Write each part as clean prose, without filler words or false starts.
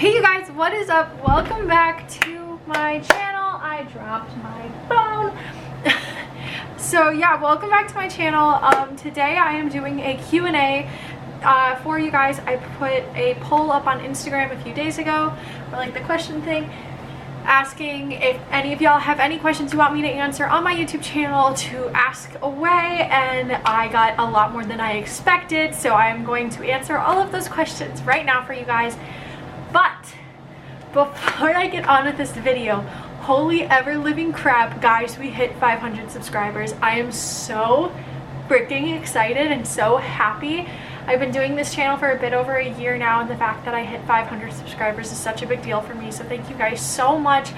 Hey you guys, what is up? Welcome back to my channel. I dropped my phone. So yeah, welcome back to my channel. Today I am doing a Q&A for you guys. I put a poll up on Instagram a few days ago, or like the question thing, asking if any of y'all have any questions you want me to answer on my YouTube channel to ask away, and I got a lot more than I expected, so I'm going to answer all of those questions right now for you guys. But before I get on with this video, holy ever living crap, guys, we hit 500 subscribers. I am so freaking excited and so happy. I've been doing this channel for a bit over a year now, and the fact that I hit 500 subscribers is such a big deal for me. So thank you guys so much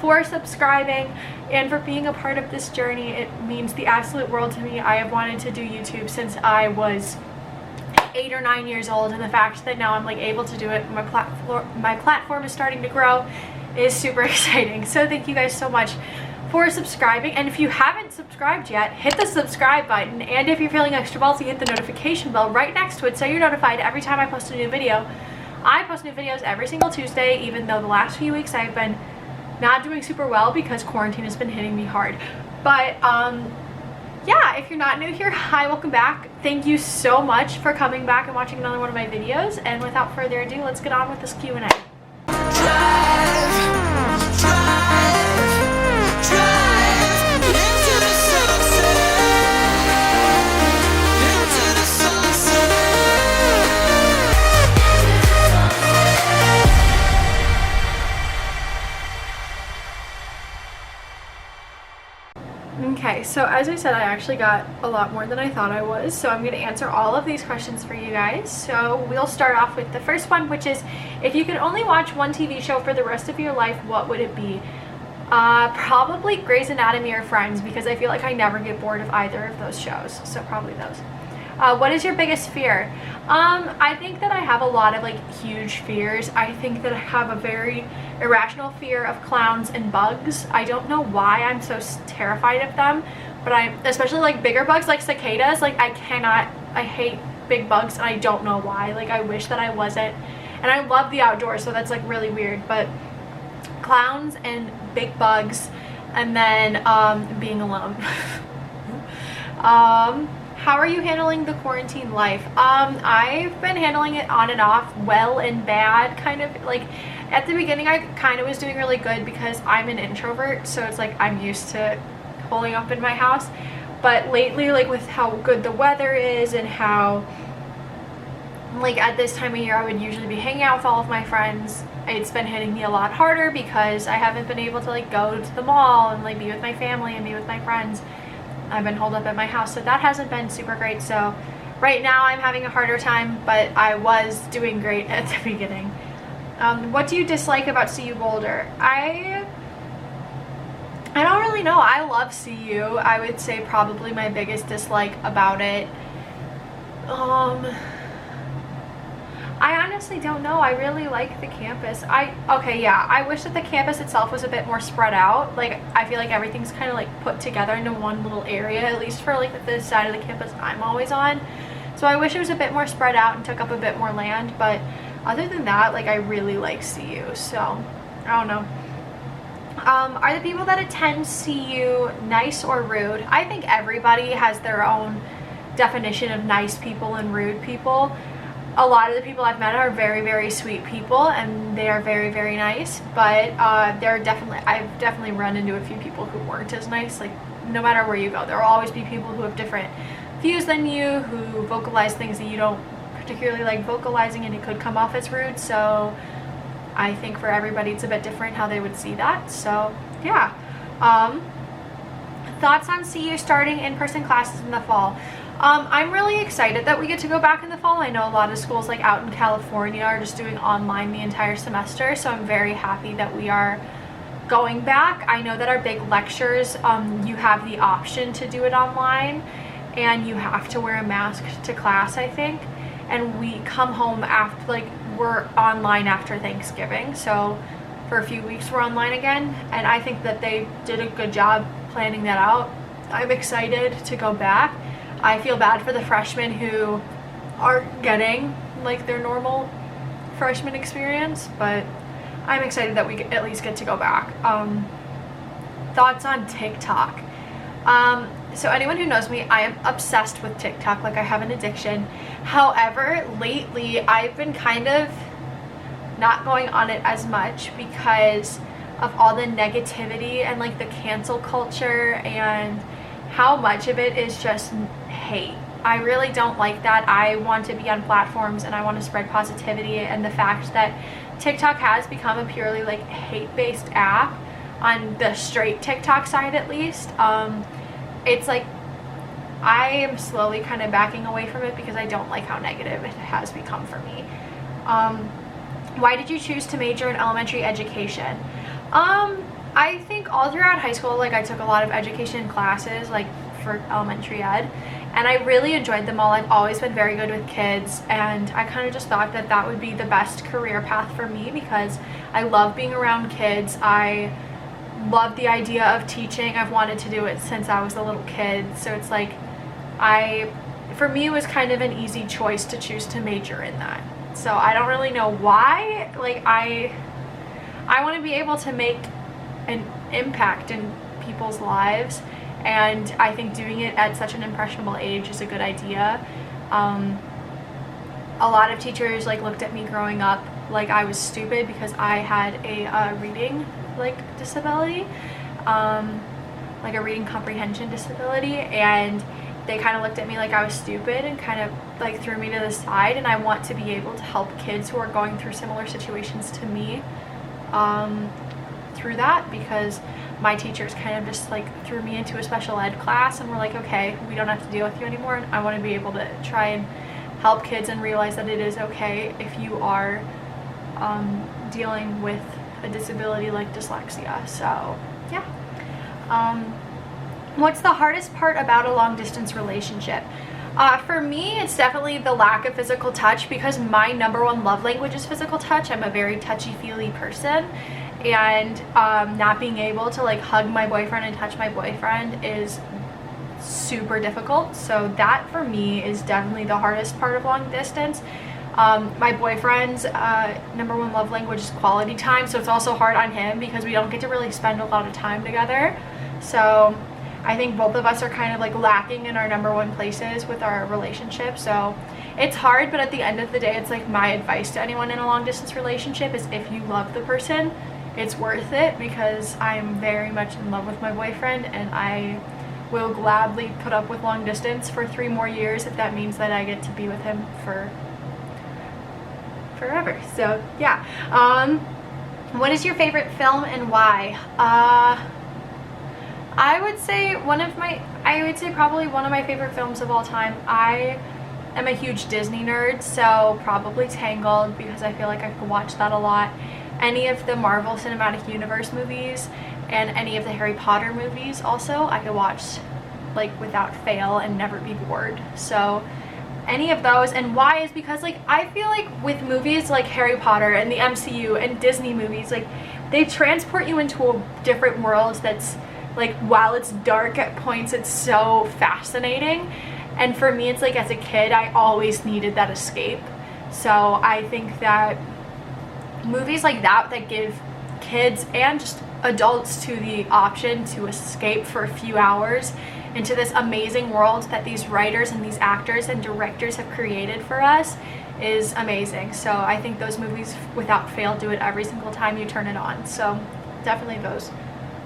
for subscribing and for being a part of this journey. It means the absolute world to me. I have wanted to do YouTube since I was 8 or 9 years old, and the fact that now I'm like able to do it, my platform is starting to grow, is super exciting. So thank you guys so much for subscribing, and if you haven't subscribed yet, hit the subscribe button, and if you're feeling extra ballsy, hit the notification bell right next to it so you're notified every time I post a new video. I post new videos every single Tuesday, even though the last few weeks I've been not doing super well because quarantine has been hitting me hard. But yeah, if you're not new here, hi, welcome back. Thank you so much for coming back and watching another one of my videos, and without further ado, let's get on with this Q&A. Okay, so as I said, I actually got a lot more than I thought I was, so I'm going to answer all of these questions for you guys. So we'll start off with the first one, which is, if you could only watch one TV show for the rest of your life, what would it be? Probably Grey's Anatomy or Friends, because I feel like I never get bored of either of those shows, so probably those. What is your biggest fear? I think that I have a lot of like huge fears. I think that I have a very irrational fear of clowns and bugs. I don't know why I'm so terrified of them, but especially like bigger bugs like cicadas. Like I hate big bugs, and I don't know why. Like I wish that I wasn't. And I love the outdoors, so that's like really weird, but clowns and big bugs, and then being alone. How are you handling the quarantine life? I've been handling it on and off, well and bad, kind of. Like at the beginning I kind of was doing really good because I'm an introvert, so it's like I'm used to holding up in my house. But lately, like with how good the weather is and how like at this time of year I would usually be hanging out with all of my friends, it's been hitting me a lot harder because I haven't been able to like go to the mall and like be with my family and be with my friends. I've been holed up at my house, so that hasn't been super great. So right now I'm having a harder time, but I was doing great at the beginning. What do you dislike about Cu-Boulder? I don't really know. I love CU. I would say probably my biggest dislike about it. I honestly don't know. I really like the campus. I wish that the campus itself was a bit more spread out. Like I feel like everything's kind of like put together into one little area, at least for like the side of the campus I'm always on. So I wish it was a bit more spread out and took up a bit more land, but other than that, like I really like CU, so I don't know. Are the people that attend CU nice or rude? I think everybody has their own definition of nice people and rude people. A lot of the people I've met are very, very sweet people, and they are very, very nice, but I've definitely run into a few people who weren't as nice. Like no matter where you go, there will always be people who have different views than you, who vocalize things that you don't particularly like vocalizing, and it could come off as rude. So I think for everybody it's a bit different how they would see that. So yeah. Thoughts on CU starting in-person classes in the fall? I'm really excited that we get to go back in the fall. I know a lot of schools like out in California are just doing online the entire semester, so I'm very happy that we are going back. I know that our big lectures, you have the option to do it online, and you have to wear a mask to class, I think, and we come home after, like, we're online after Thanksgiving, so for a few weeks we're online again, and I think that they did a good job planning that out. I'm excited to go back. I feel bad for the freshmen who aren't getting like their normal freshman experience, but I'm excited that we at least get to go back. Thoughts on TikTok. So anyone who knows me, I am obsessed with TikTok. Like, I have an addiction. However, lately I've been kind of not going on it as much because of all the negativity and like the cancel culture and how much of it is just hate. I really don't like that. I want to be on platforms and I want to spread positivity, and the fact that TikTok has become a purely like hate-based app on the straight TikTok side, at least, it's like I am slowly kind of backing away from it because I don't like how negative it has become for me. Why did you choose to major in elementary education? I think all throughout high school, like, I took a lot of education classes, like, for elementary ed, and I really enjoyed them all. I've always been very good with kids, and I kind of just thought that that would be the best career path for me because I love being around kids. I love the idea of teaching. I've wanted to do it since I was a little kid, so it's like for me it was kind of an easy choice to choose to major in that. So I don't really know why. Like, I want to be able to make an impact in people's lives, and I think doing it at such an impressionable age is a good idea. A lot of teachers like looked at me growing up like I was stupid because I had a reading like disability, like a reading comprehension disability, and they kind of looked at me like I was stupid and kind of like threw me to the side. And I want to be able to help kids who are going through similar situations to me through that, because my teachers kind of just like threw me into a special ed class and were like, okay, we don't have to deal with you anymore. And I want to be able to try and help kids and realize that it is okay if you are dealing with a disability like dyslexia. So yeah. What's the hardest part about a long distance relationship? For me, it's definitely the lack of physical touch, because my number one love language is physical touch. I'm a very touchy-feely person, and not being able to like hug my boyfriend and touch my boyfriend is super difficult. So that for me is definitely the hardest part of long distance. My boyfriend's number one love language is quality time, so it's also hard on him because we don't get to really spend a lot of time together. So I think both of us are kind of like lacking in our number one places with our relationship. So it's hard, but at the end of the day, it's like my advice to anyone in a long distance relationship is if you love the person, it's worth it, because I'm very much in love with my boyfriend and I will gladly put up with long distance for 3 more years if that means that I get to be with him for forever. So yeah. What is your favorite film and why? I would say probably one of my favorite films of all time. I am a huge Disney nerd, so probably Tangled, because I feel like I could watch that a lot. Any of the Marvel Cinematic Universe movies and any of the Harry Potter movies also, I could watch like without fail and never be bored. So any of those. And why is because like I feel like with movies like Harry Potter and the MCU and Disney movies, like they transport you into a different world that's like, while it's dark at points, it's so fascinating. And for me, it's like as a kid, I always needed that escape. So I think that movies like that give kids and just adults to the option to escape for a few hours into this amazing world that these writers and these actors and directors have created for us is amazing. So I think those movies without fail do it every single time you turn it on. So definitely those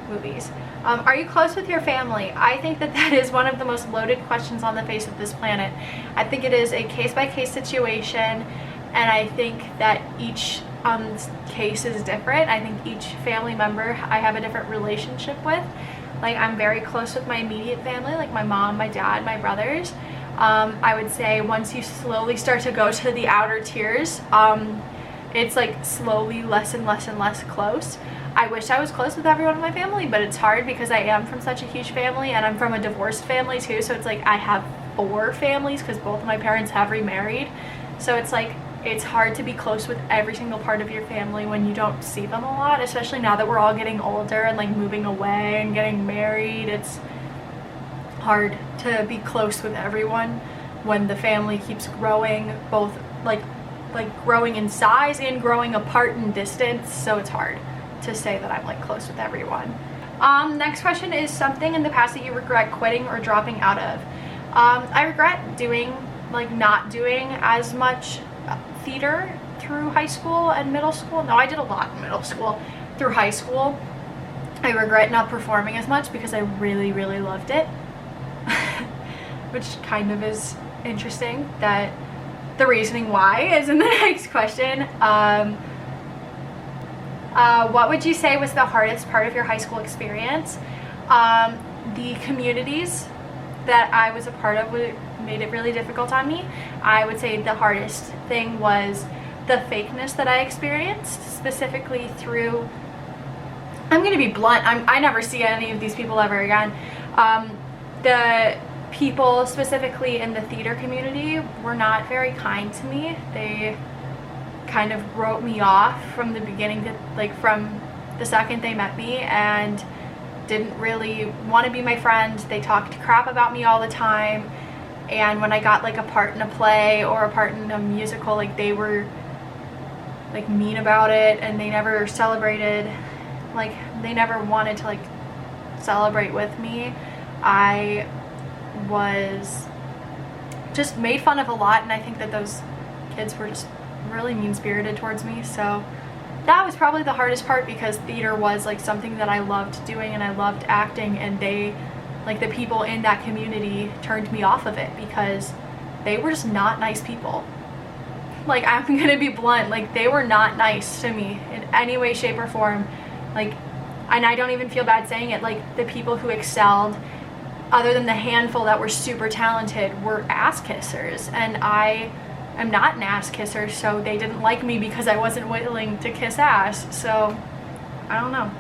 movies. Are you close with your family? I think that is one of the most loaded questions on the face of this planet. I think it is a case-by-case situation, and I think that each case is different. I think each family member I have a different relationship with. Like, I'm very close with my immediate family, like my mom, my dad, my brothers. I would say once you slowly start to go to the outer tiers, it's like slowly less and less and less close. I wish I was close with everyone in my family, but it's hard because I am from such a huge family, and I'm from a divorced family too, so it's like I have 4 families because both of my parents have remarried. So it's like it's hard to be close with every single part of your family when you don't see them a lot, especially now that we're all getting older and like moving away and getting married. It's hard to be close with everyone when the family keeps growing, both like like growing in size and growing apart in distance, so it's hard to say that I'm like close with everyone. Next question is something in the past that you regret quitting or dropping out of. I regret not doing as much theater through high school and middle school. No, I did a lot in middle school. Through high school, I regret not performing as much because I really, really loved it. Which kind of is interesting that the reasoning why is in the next question. What would you say was the hardest part of your high school experience? The communities that I was a part of made it really difficult on me. I would say the hardest thing was the fakeness that I experienced, specifically through, I'm going to be blunt, I never see any of these people ever again. The people specifically in the theater community were not very kind to me. They kind of wrote me off from the beginning, from the second they met me, and didn't really want to be my friend. They talked crap about me all the time, and when I got like a part in a play or a part in a musical, like they were like mean about it, and they never celebrated, like they never wanted to like celebrate with me. I was just made fun of a lot, and I think that those kids were just really mean-spirited towards me. So that was probably the hardest part, because theater was like something that I loved doing and I loved acting, and they, like the people in that community, turned me off of it because they were just not nice people. Like, I'm gonna be blunt, like they were not nice to me in any way, shape, or form. Like, and I don't even feel bad saying it, like the people who excelled, other than the handful that were super talented, were ass kissers, and I am not an ass kisser, so they didn't like me because I wasn't willing to kiss ass. So I don't know,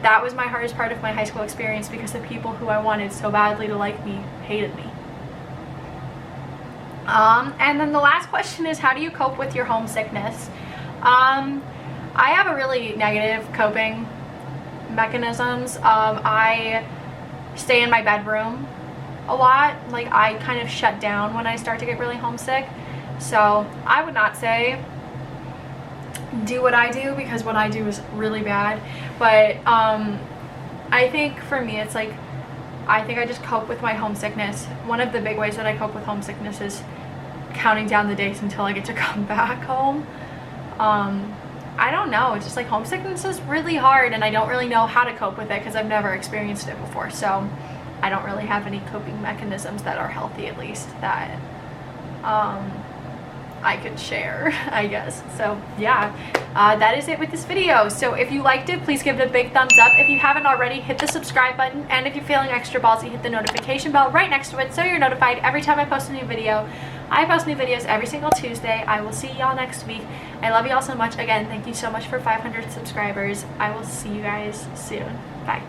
that was my hardest part of my high school experience, because the people who I wanted so badly to like me hated me. And then the last question is, how do you cope with your homesickness? I have a really negative coping mechanisms. I stay in my bedroom a lot. Like, I kind of shut down when I start to get really homesick. So I would not say do what I do, because what I do is really bad. But I think for me, it's like, I think I just cope with my homesickness. One of the big ways that I cope with homesickness is counting down the days until I get to come back home. I don't know, it's just like homesickness is really hard, and I don't really know how to cope with it because I've never experienced it before. So I don't really have any coping mechanisms that are healthy, at least, that I could share, I guess. So yeah, that is it with this video. So if you liked it, please give it a big thumbs up. If you haven't already, hit the subscribe button, and if you're feeling extra ballsy, hit the notification bell right next to it so you're notified every time I post a new video. I post new videos every single Tuesday. I will see y'all next week. I love y'all so much. Again, thank you so much for 500 subscribers. I will see you guys soon. Bye.